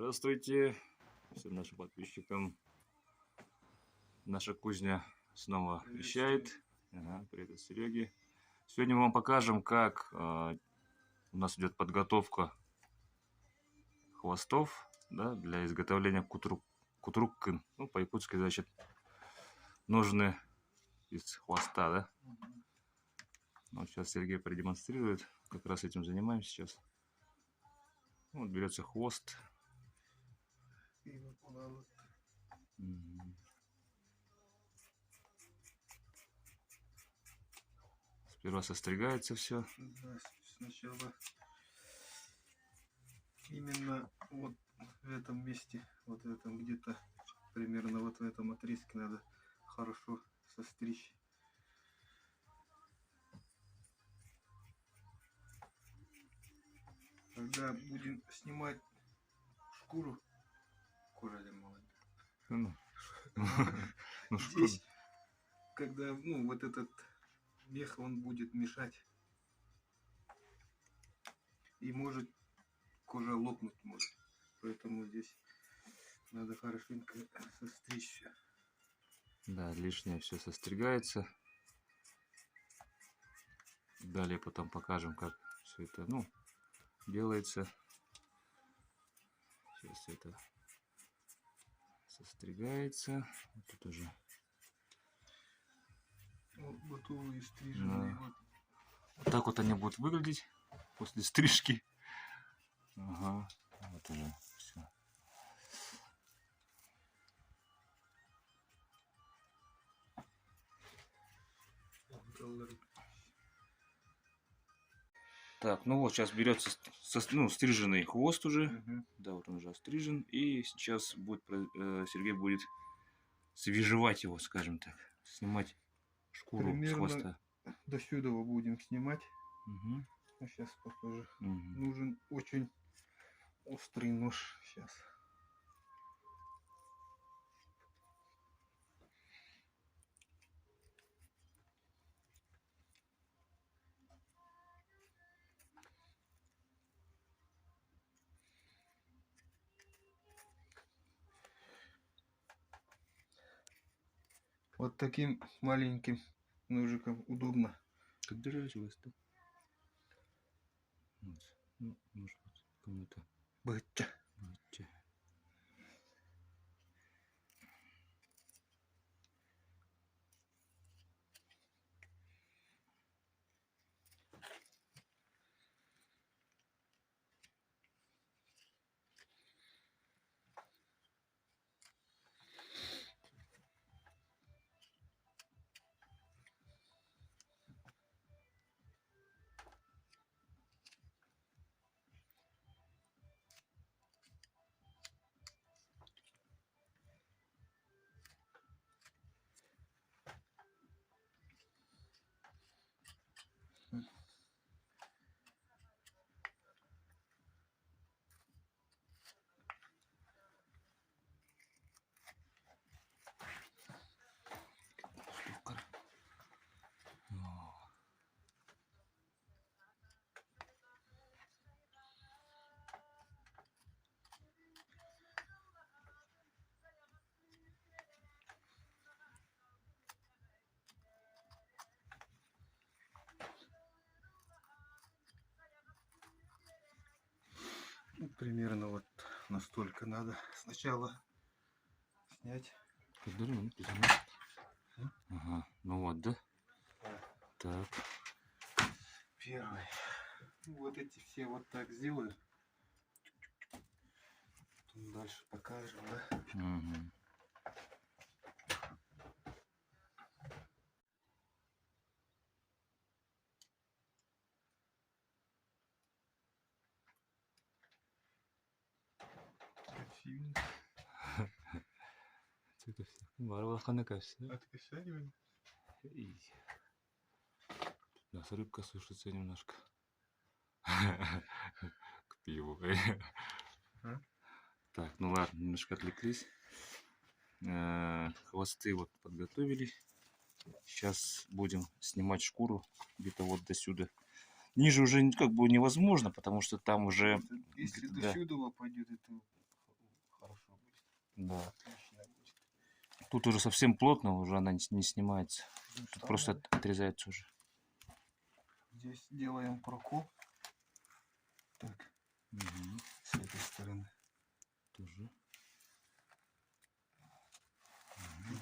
Здравствуйте всем нашим подписчикам. Наша кузня снова вещает. Привет от Сереги. Сегодня мы вам покажем, как у нас идет подготовка хвостов, да, для изготовления кутруккын. Ну, по-якутски, значит, ножны из хвоста, да. Вот сейчас Сергей продемонстрирует. Как раз этим занимаемся сейчас. Вот берется хвост. Сперва состригается все. Да, сначала именно вот в этом месте, вот в этом где-то примерно вот в этом отрезке надо хорошо состричь. Когда будем снимать шкуру, кожа здесь, когда вот этот мех, он будет мешать и может кожа лопнуть может, поэтому здесь надо хорошенько состричь все. Да, лишнее все состригается. Далее потом покажем, как все это, делается. Сейчас это состригается. Вот тут уже. Вот готовые стриженные. Да. Вот так вот они будут выглядеть после стрижки. Ага. Вот уже все. Так, ну вот сейчас берется стриженный хвост уже. Да, вот он уже острижен. И сейчас будет Сергей будет свежевать его, скажем так. Снимать шкуру примерно с хвоста. До сюда будем снимать. А сейчас покажу. Нужен очень острый нож сейчас. Вот таким маленьким ножиком удобно. Как держать вас-то? Вот. Ну, может быть, кому-то. Быча. Примерно вот настолько надо сначала снять. Ага, ну вот, да? Так. Первый. Вот эти все вот так сделаю. Потом дальше покажем, да? Откосяриваем. У нас рыбка сушится немножко. К пиву. Так, ну ладно, немножко отвлеклись. Хвосты вот подготовили. Сейчас будем снимать шкуру где-то вот до сюда. Ниже уже как бы невозможно, потому что там уже... Если да. до сюда пойдет, это Да. Отлично будет. Тут уже совсем плотно, уже она не снимается. Тут Вставляем. просто отрезается уже. Здесь делаем прокол. Так, Мгм. с этой стороны. Тоже. Мгм.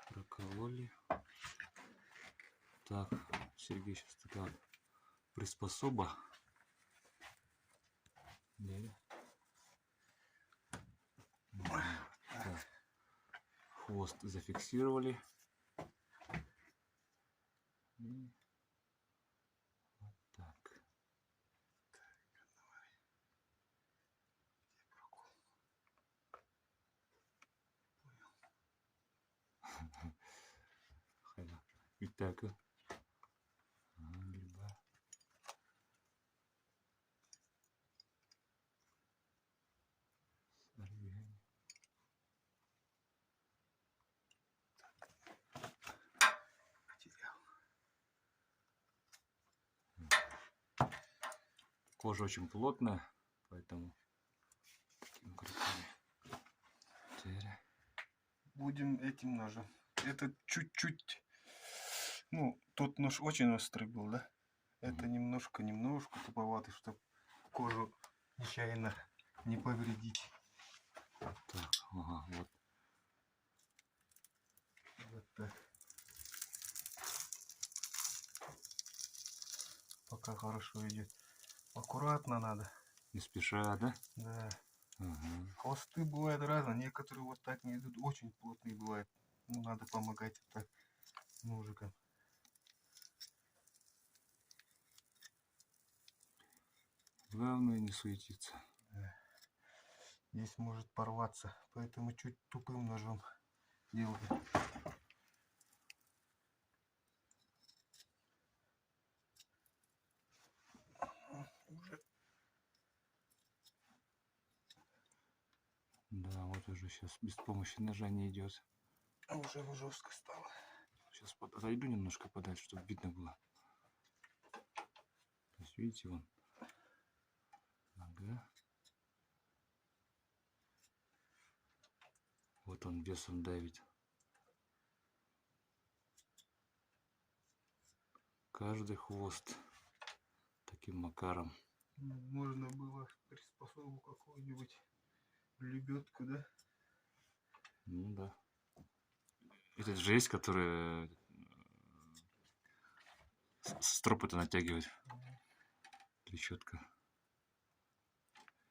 Прокололи. Так, Сергей сейчас такая приспособа. Да. Мгм. Так. Хвост зафиксировали. И вот так. Хай. Итак. Либо. Сорвем. Потерял. Кожа очень плотная, поэтому такими крутыми. Теперь. Будем этим ножом. Это чуть-чуть. Ну, тот нож очень острый был, да? Это немножко туповатый, чтобы кожу нечаянно не повредить. Так, ага, вот. Вот так. Пока хорошо идет. Аккуратно надо. Не спеша, да? Да. Ага. Хвосты бывают разные. Некоторые вот так не идут. Очень плотные бывают. Ну, надо помогать вот так ножиком. Главное не суетиться. Да. Здесь может порваться. Поэтому чуть тупым ножом делаю. Уже. Да, вот уже сейчас без помощи ножа не идет. Уже жестко стало. Сейчас отойду немножко подальше, чтобы видно было. То есть, видите, вон. Ага. Вот он весом давит. Каждый хвост таким макаром. Можно было приспособу какую-нибудь, лебедку, да? Ну да. Это же есть, которые стропы-то натягивать. Трещотка.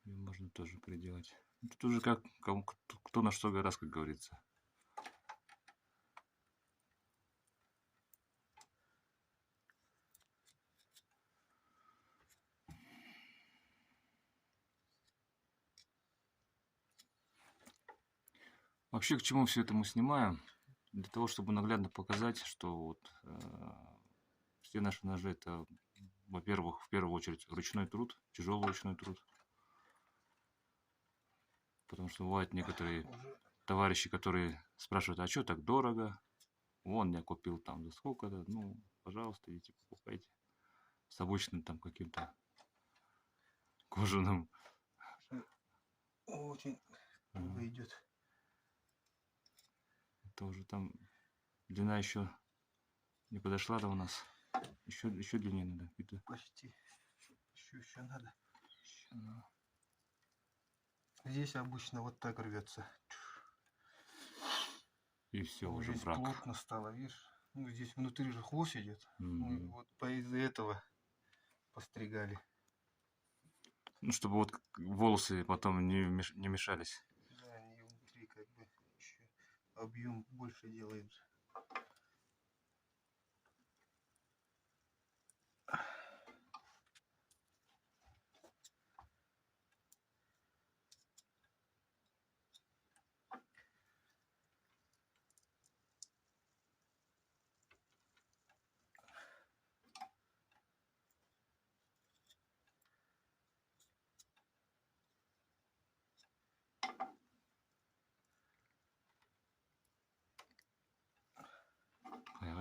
Ее можно тоже приделать. Тут уже как кому, кто на что гораздо, как говорится. Вообще, к чему все это мы снимаем? Для того, чтобы наглядно показать, что вот все наши ножи это, во-первых, в первую очередь ручной труд, тяжелый ручной труд. Потому что бывают некоторые товарищи, которые спрашивают, а что так дорого? Вон, я купил там за сколько-то. Ну, пожалуйста, идите покупайте. С обычным там каким-то кожаным. Очень туго идет. Это уже там длина еще не подошла до у нас. Еще длиннее надо. Это... Почти. Еще надо. Еще надо. Здесь обычно вот так рвется. И все, Ну, уже здесь брак. плотно стало, видишь? Ну, здесь внутри же хвост идет. Ну, и Мгм. вот из-за этого постригали. Ну, чтобы вот волосы потом не мешались. Да, они внутри как бы еще объем больше делает.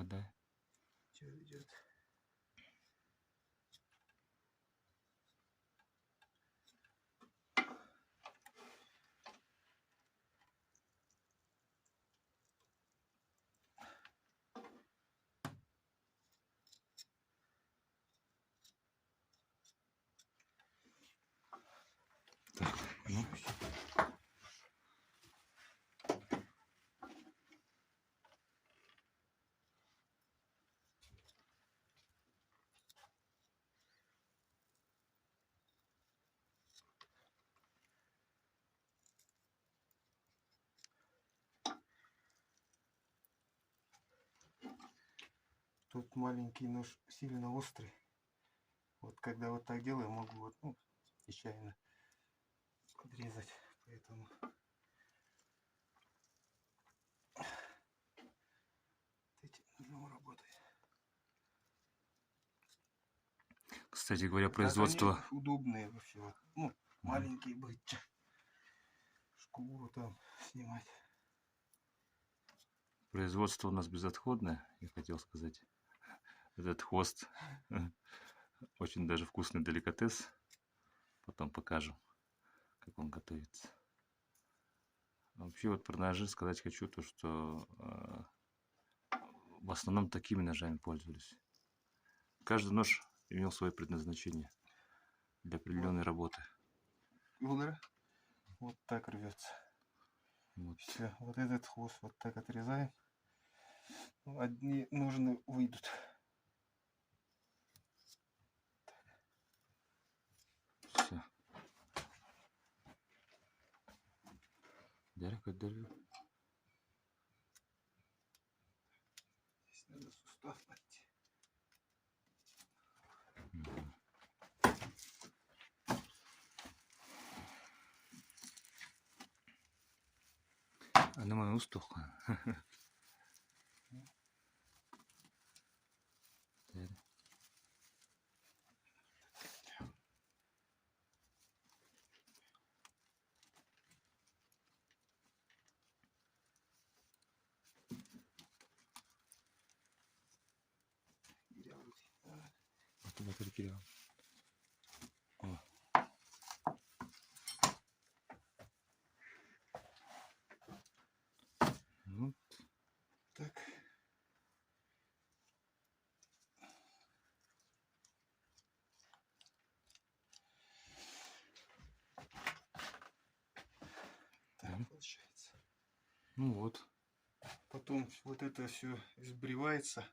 Да. Что идет? тот маленький нож сильно острый. Вот когда вот так делаю, могу вот, ну, нечаянно подрезать. Поэтому этим нужно работать. Кстати говоря, Так производство... они удобные вообще. Вот. Ну, маленькие быть. Шкуру там снимать. Производство у нас безотходное, я хотел сказать. Этот хвост очень даже вкусный деликатес. Потом покажем, как он готовится. А вообще вот про ножи сказать хочу, то что в основном такими ножами пользовались. Каждый нож имел свое предназначение для определенной работы. Удара. Вот так рвется. Вот. Все, вот этот хвост вот так отрезаем. Одни ножны выйдут. Все. Здесь Здесь надо сустав найти. Анема устуха. Вот. Так. Так получается. Ну вот. Потом вот это все сбривается.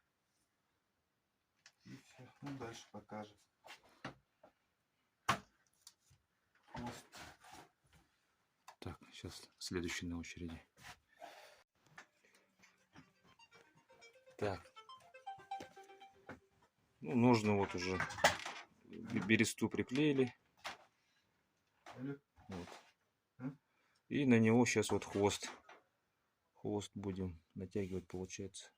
И все. Ну, дальше покажем. Хвост. Так, сейчас следующий на очереди. Так. Ну, ножны вот уже бересту приклеили. Вот. И на него сейчас вот хвост. Хвост будем натягивать, получается.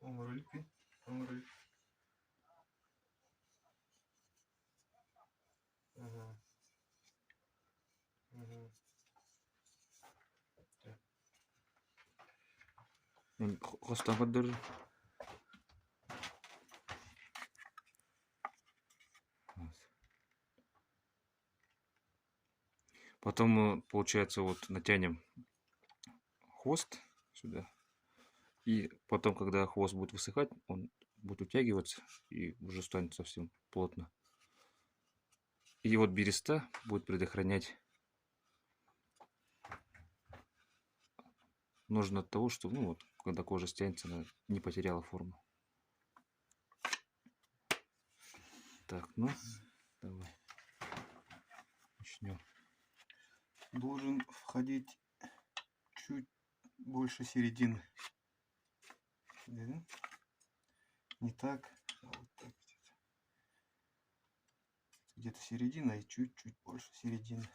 Омрыльки. Ага. Ага. Хвостом поддержи. Вот. Потом мы, получается, вот натянем хвост сюда. И потом, когда хвост будет высыхать, он будет утягиваться и уже станет совсем плотно. И вот береста будет предохранять ножны от того, что, ну вот, когда кожа стянется, она не потеряла форму. Так, ну, давай. Начнем. Должен входить чуть больше середины. Да? Не так, а вот так. Где-то середина и чуть-чуть больше середины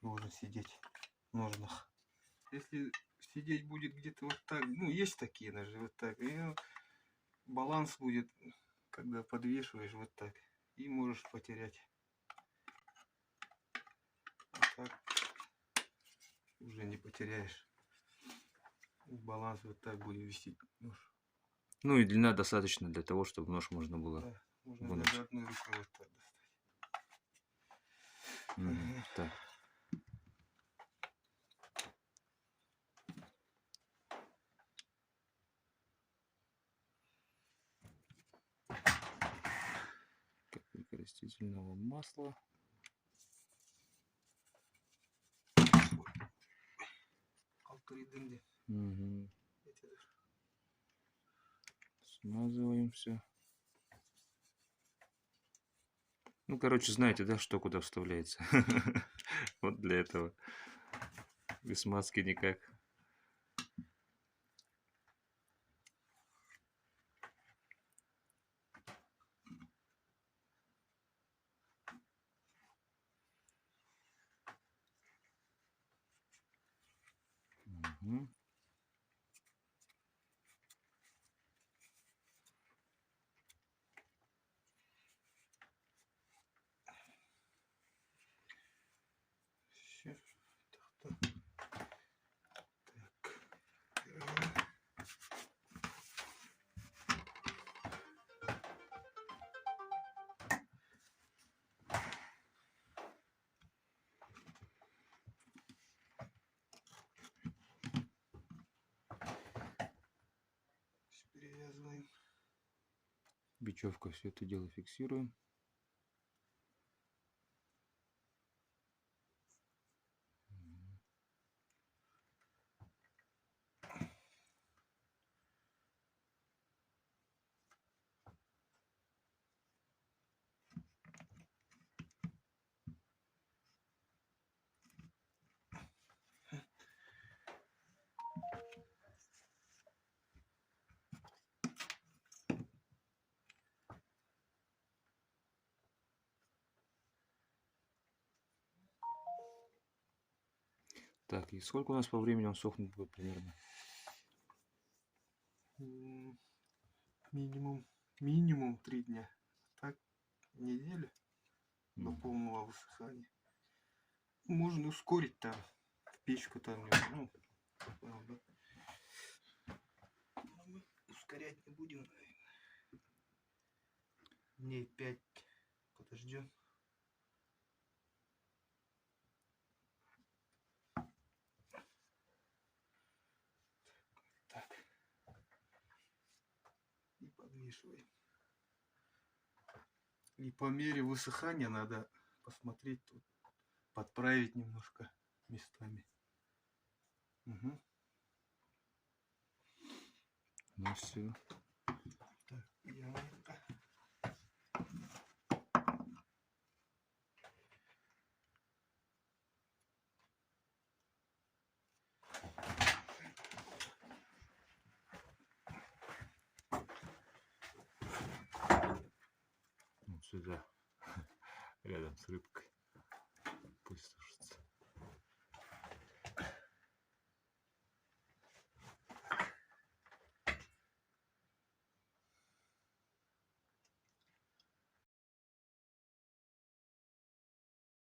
должен сидеть в ножнах. Если сидеть будет где-то вот так, ну есть такие ножи вот так, и баланс будет, когда подвешиваешь вот так, и можешь потерять. Вот так уже не потеряешь. Баланс вот так будет висеть нож. Ну и длина достаточно для того, чтобы нож можно было можно вынуть. даже одной рукой вот так достать. Так. Капелька растительного масла. Угу. Смазываем все. Ну, короче, знаете, да, что куда вставляется. Вот для этого. Без смазки никак. Мгм. Всё. Так, так. Так. Перевязываем. Бечевкой все это дело фиксируем. Так, и сколько у нас по времени он сохнет будет примерно? Минимум 3 дня. Так, неделя до Мгм. полного высыхания. Можно ускорить там, в печку там, ну, правда. Но мы ускорять не будем, наверное. Дней 5 подождем. Так. И подвешиваем. И по мере высыхания надо посмотреть тут, подправить немножко местами. Угу. Ну все. Так, я это. Вот сюда, рядом с рыбкой.